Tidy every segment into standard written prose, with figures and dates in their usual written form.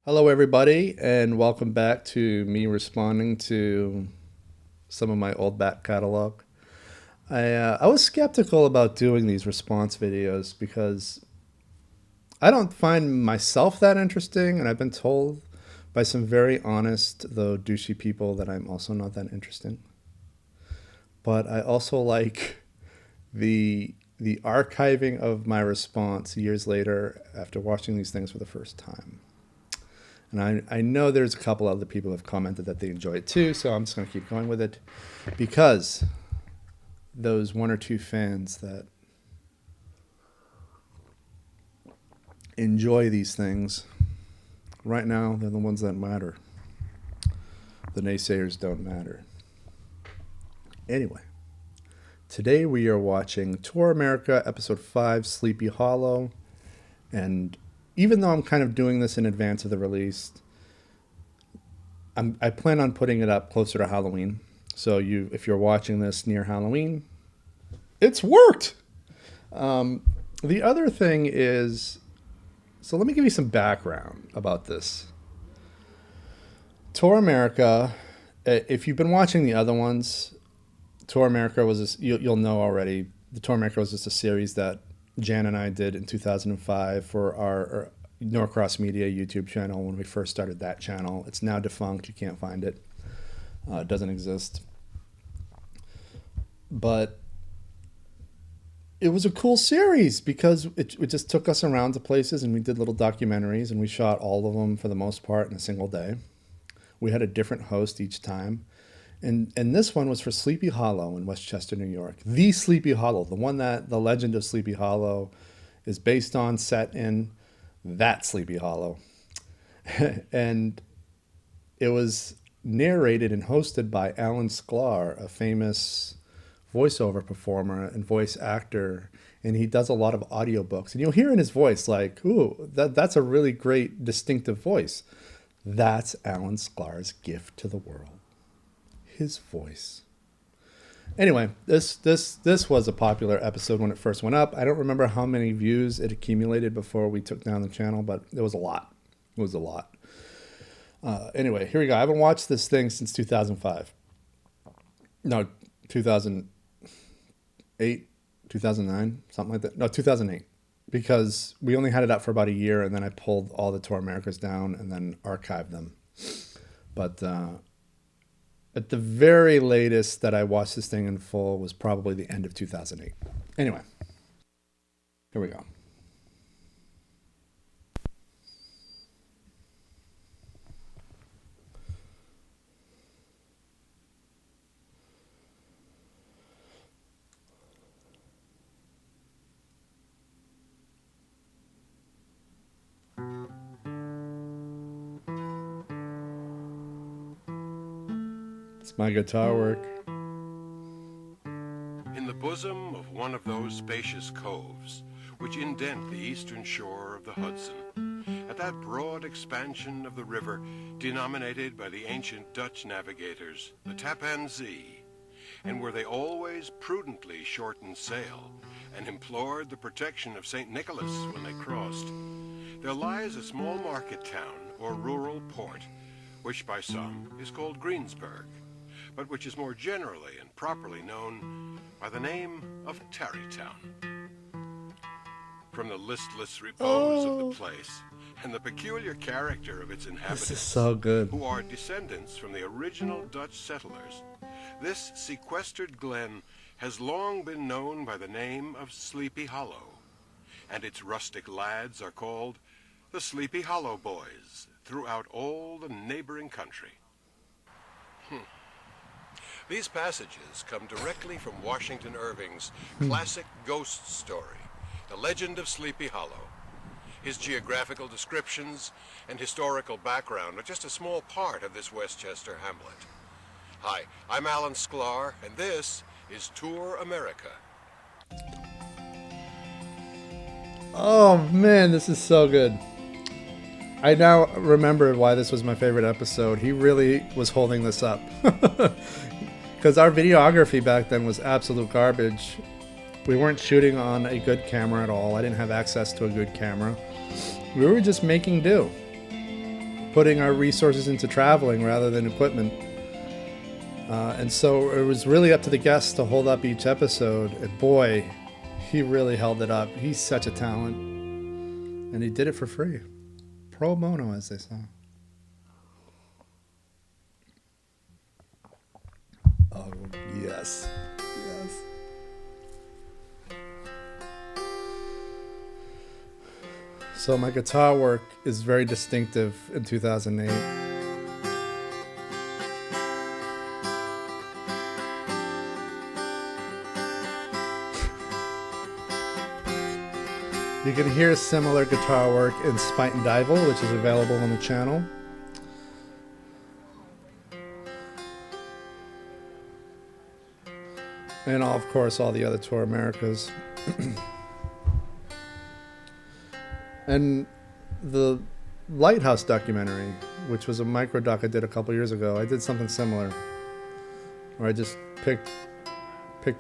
Hello, everybody, and welcome back to me responding to some of my old back catalog. I was skeptical about doing these response videos because I don't find myself that interesting, and I've been told by some very honest, though douchey people that I'm also not that interesting. But I also like the archiving of my response years later after watching these things for the first time. And I know there's a couple other people who have commented that they enjoy it too, so I'm just going to keep going with it because those one or two fans that enjoy these things, right now, they're the ones that matter. The naysayers don't matter. Anyway, today we are watching Tour America Episode 5, Sleepy Hollow, and even though I'm kind of doing this in advance of the release, I plan on putting it up closer to Halloween. So if you're watching this near Halloween, it's worked. The other thing is, so let me give you some background about this. Tour America, if you've been watching the other ones, Tour America was, you'll know already, the Tour America was just a series that Jan and I did in 2005 for our Norcross Media YouTube channel when we first started that channel. It's now defunct. You can't find it. It doesn't exist. But it was a cool series because it just took us around to places and we did little documentaries and we shot all of them for the most part in a single day. We had a different host each time. And this one was for Sleepy Hollow in Westchester, New York. The Sleepy Hollow, the one that the legend of Sleepy Hollow is based on, set in that Sleepy Hollow. And it was narrated and hosted by Alan Sklar, a famous voiceover performer and voice actor. And he does a lot of audiobooks. And you'll hear in his voice like, ooh, that's a really great distinctive voice. That's Alan Sklar's gift to the world. His voice. Anyway, this was a popular episode when it first went up. I don't remember how many views it accumulated before we took down the channel, but it was a lot. It was a lot. Anyway, here we go. I haven't watched this thing since 2005. No, 2008, 2009, something like that. No, 2008. Because we only had it up for about a year, and then I pulled all the Tour Americas down and then archived them. But at the very latest that I watched this thing in full was probably the end of 2008. Anyway, here we go. It's my guitar work. In the bosom of one of those spacious coves which indent the eastern shore of the Hudson, at that broad expansion of the river denominated by the ancient Dutch navigators the Tappan Zee, and where they always prudently shortened sail and implored the protection of St. Nicholas when they crossed, there lies a small market town or rural port, which by some is called Greensburg, but which is more generally and properly known by the name of Tarrytown. From the listless repose of the place and the peculiar character of its inhabitants, This is so good. who are descendants from the original Dutch settlers, this sequestered glen has long been known by the name of Sleepy Hollow, and its rustic lads are called the Sleepy Hollow Boys throughout all the neighboring country. These passages come directly from Washington Irving's classic ghost story, The Legend of Sleepy Hollow. His geographical descriptions and historical background are just a small part of this Westchester hamlet. Hi, I'm Alan Sklar, and this is Tour America. Oh man, this is so good. I now remember why this was my favorite episode. He really was holding this up. Because our videography back then was absolute garbage. We weren't shooting on a good camera at all. I didn't have access to a good camera. We were just making do. putting our resources into traveling rather than equipment. And so it was really up to the guests to hold up each episode. And boy, he really held it up. He's such a talent. And he did it for free. Pro bono, as they say. Oh, yes. Yes. So my guitar work is very distinctive in 2008. You can hear similar guitar work in Spite and Dival, which is available on the channel. And of course, all the other Tour Americas. And the Lighthouse documentary, which was a micro doc I did a couple years ago, I did something similar, where I just picked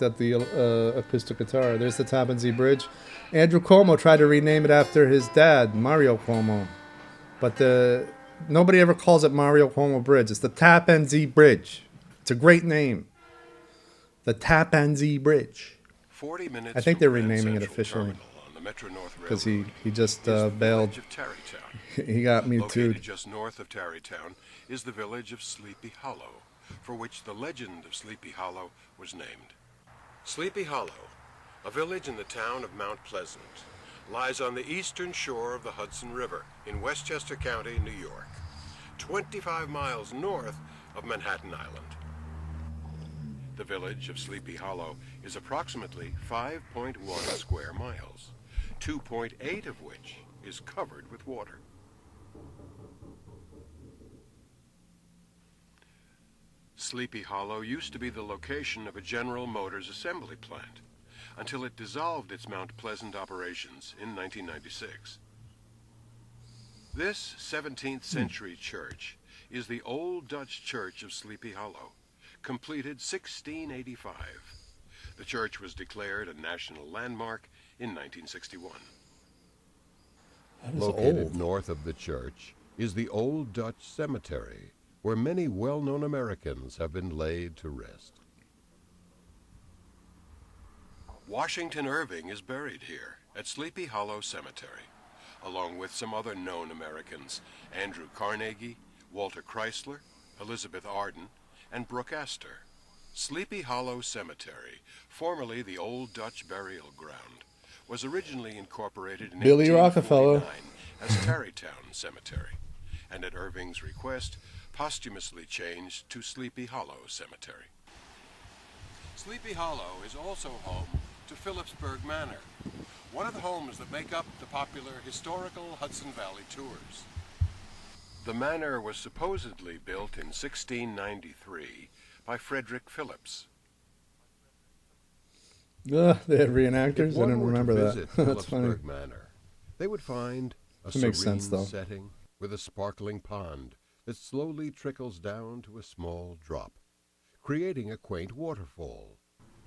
up the acoustic guitar. There's the Tappan Zee Bridge. Andrew Cuomo tried to rename it after his dad, Mario Cuomo, but nobody ever calls it Mario Cuomo Bridge. It's the Tappan Zee Bridge. It's a great name. The Tappan Zee Bridge. 40 minutes. I think they're renaming it officially because he just bailed. He got me too. Located just north of Tarrytown is the village of Sleepy Hollow, for which the legend of Sleepy Hollow was named. Sleepy Hollow, a village in the town of Mount Pleasant, lies on the eastern shore of the Hudson River in Westchester County, New York, 25 miles north of Manhattan Island. The village of Sleepy Hollow is approximately 5.1 square miles, 2.8 of which is covered with water. Sleepy Hollow used to be the location of a General Motors assembly plant until it dissolved its Mount Pleasant operations in 1996. This 17th century church is the Old Dutch Church of Sleepy Hollow, completed 1685. The church was declared a national landmark in 1961. That is Located old. north of the church is the Old Dutch Cemetery, where many well-known Americans have been laid to rest. Washington Irving is buried here at Sleepy Hollow Cemetery, along with some other known Americans, Andrew Carnegie, Walter Chrysler, Elizabeth Arden, and Brooke Astor. Sleepy Hollow Cemetery, formerly the Old Dutch Burial Ground, was originally incorporated in Billy 1849 Rockefeller. as Tarrytown Cemetery, and at Irving's request, posthumously changed to Sleepy Hollow Cemetery. Sleepy Hollow is also home to Phillipsburg Manor, one of the homes that make up the popular historical Hudson Valley tours. The manor was supposedly built in 1693 by Frederick Phillips. They had reenactors. If I one didn't were to remember visit that. That's funny. Phillipsburg Manor, they would find a That makes serene sense, though. setting with a sparkling pond that slowly trickles down to a small drop, creating a quaint waterfall.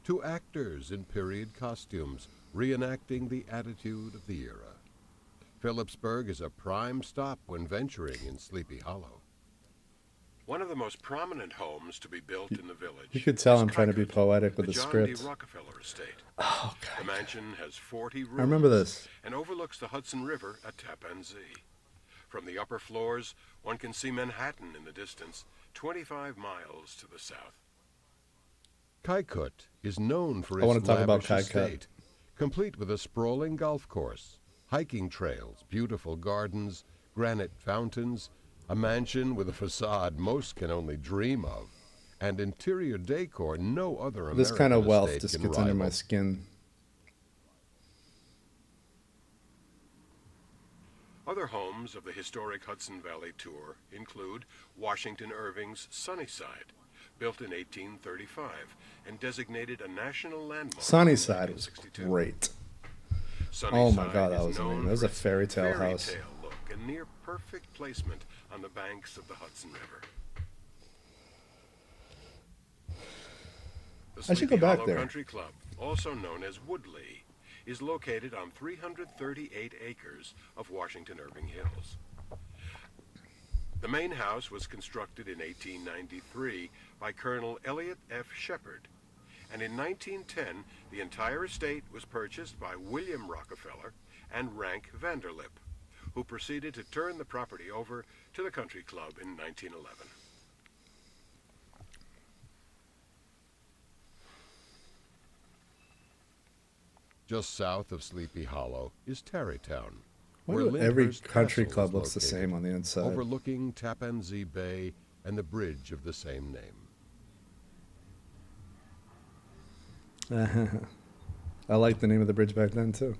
Two actors in period costumes reenacting the attitude of the era. Phillipsburg is a prime stop when venturing in Sleepy Hollow. One of the most prominent homes to be built in the village. You could tell is I'm trying to be Kykert, poetic with the the John script. D. Rockefeller estate. Oh, The God. mansion has 40 rooms. I remember this. And overlooks the Hudson River at Tappan Zee. From the upper floors, one can see Manhattan in the distance, 25 miles to the south. Kykert is known for I want its to talk about lavish Kykert. estate, complete with a sprawling golf course, hiking trails, beautiful gardens, granite fountains, a mansion with a facade most can only dream of, and interior decor no other American This kind of wealth estate just can gets under my rival. skin. Other homes of the historic Hudson Valley tour include Washington Irving's Sunnyside, built in 1835 and designated a national landmark. Sunnyside in was 1962. great. Sunnyside Oh my God, that is was known amazing. That was for a its fairy tale house. fairy tale look and near perfect placement on the banks of the Hudson River. The I should go Sleepy back Hollow there. Country Club, also known as Woodley, is located on 338 acres of Washington Irving Hills. The main house was constructed in 1893 by Colonel Elliot F. Shepard, and in 1910 the entire estate was purchased by William Rockefeller and Rank Vanderlip, who proceeded to turn the property over to the country club in 1911. Just south of Sleepy Hollow is Tarrytown, Why where do every Lyndhurst country Castle club is looks the located, same on the inside? overlooking Tappan Zee Bay and the bridge of the same name. I liked the name of the bridge back then too.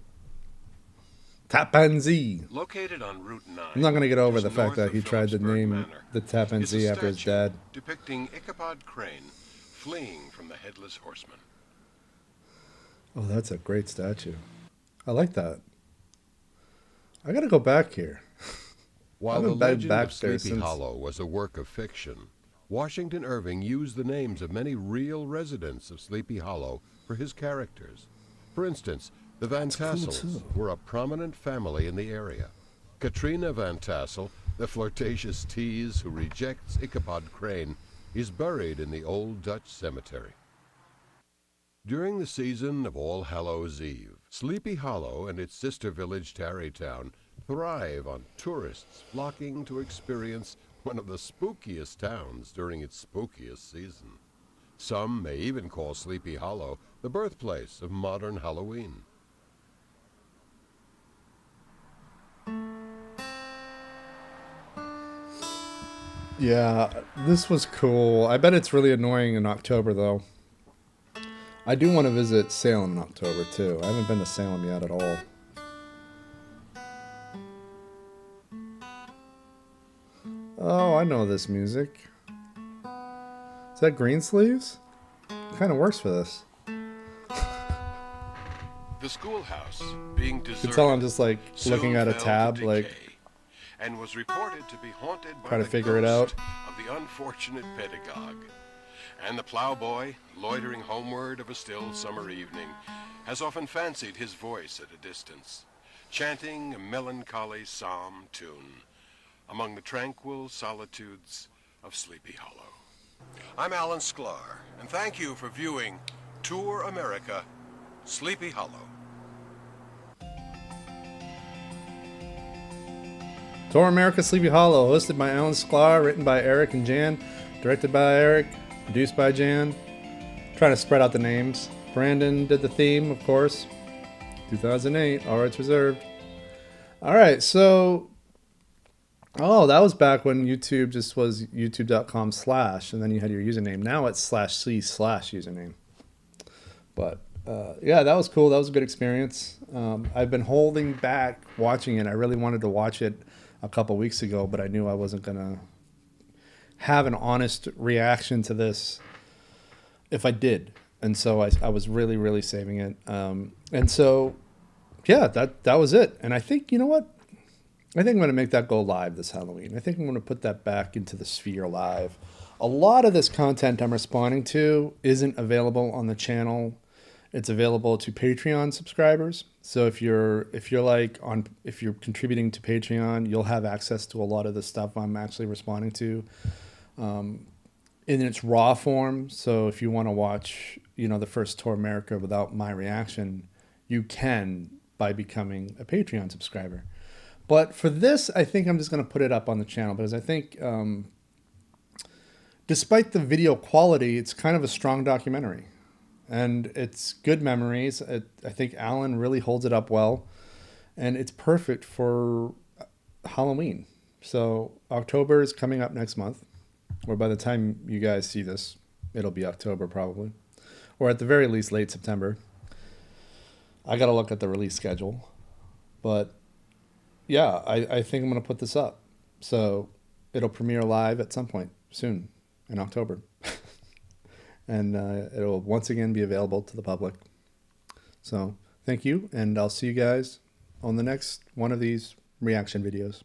Tappan Zee. Located on Route 9, I'm not going to get over just the fact north that of he tried to Phillipsburg name Manor, the Tappan is a Zee after his statue dad. depicting Ichabod Crane fleeing from the Headless Horseman. Oh, that's a great statue. I like that. I got to go back here. While I the haven't been legend back of there Sleepy since- Hollow was a work of fiction, Washington Irving used the names of many real residents of Sleepy Hollow for his characters. For instance, the Van cool, Tassels too. were a prominent family in the area. Katrina Van Tassel, the flirtatious tease who rejects Ichabod Crane, is buried in the Old Dutch Cemetery. During the season of All Hallows Eve, Sleepy Hollow and its sister village Tarrytown thrive on tourists flocking to experience one of the spookiest towns during its spookiest season. Some may even call Sleepy Hollow the birthplace of modern Halloween. Yeah, this was cool. I bet it's really annoying in October, though. I do want to visit Salem in October, too. I haven't been to Salem yet at all. Oh, I know this music. Is that Greensleeves? Kind of works for this. The schoolhouse, being You deserted, can tell I'm just like soon looking at a fell to tab, decay, like and was reported to be haunted by trying to the figure it out. ghost of the unfortunate pedagogue. And the plowboy, loitering homeward of a still summer evening, has often fancied his voice at a distance, chanting a melancholy psalm tune among the tranquil solitudes of Sleepy Hollow. I'm Alan Sklar, and thank you for viewing Tour America, Sleepy Hollow. Tour America Sleepy Hollow, hosted by Alan Sklar, written by Eric and Jan, directed by Eric, produced by Jan. Trying to spread out the names. Brandon did the theme, of course. 2008, all rights reserved. All right, so... Oh, that was back when YouTube just was youtube.com/ and then you had your username. Now it's /c/username. But yeah, that was cool. That was a good experience. I've been holding back watching it. I really wanted to watch it a couple weeks ago, but I knew I wasn't going to have an honest reaction to this if I did. And so I was really, really saving it. And so, yeah, that was it. And I think, you know what? I think I'm going to make that go live this Halloween. I think I'm going to put that back into the sphere live. A lot of this content I'm responding to isn't available on the channel. It's available to Patreon subscribers. So if you're contributing to Patreon, you'll have access to a lot of the stuff I'm actually responding to in its raw form. So if you want to watch, the first Tour America without my reaction, you can by becoming a Patreon subscriber. But for this, I think I'm just going to put it up on the channel because I think, despite the video quality, it's kind of a strong documentary. And it's good memories. I think Alan really holds it up well. And it's perfect for Halloween. So October is coming up next month. Or by the time you guys see this, it'll be October probably. Or at the very least, late September. I got to look at the release schedule. But yeah, I think I'm going to put this up. So it'll premiere live at some point soon in October. And it'll once again be available to the public. So thank you, and I'll see you guys on the next one of these reaction videos.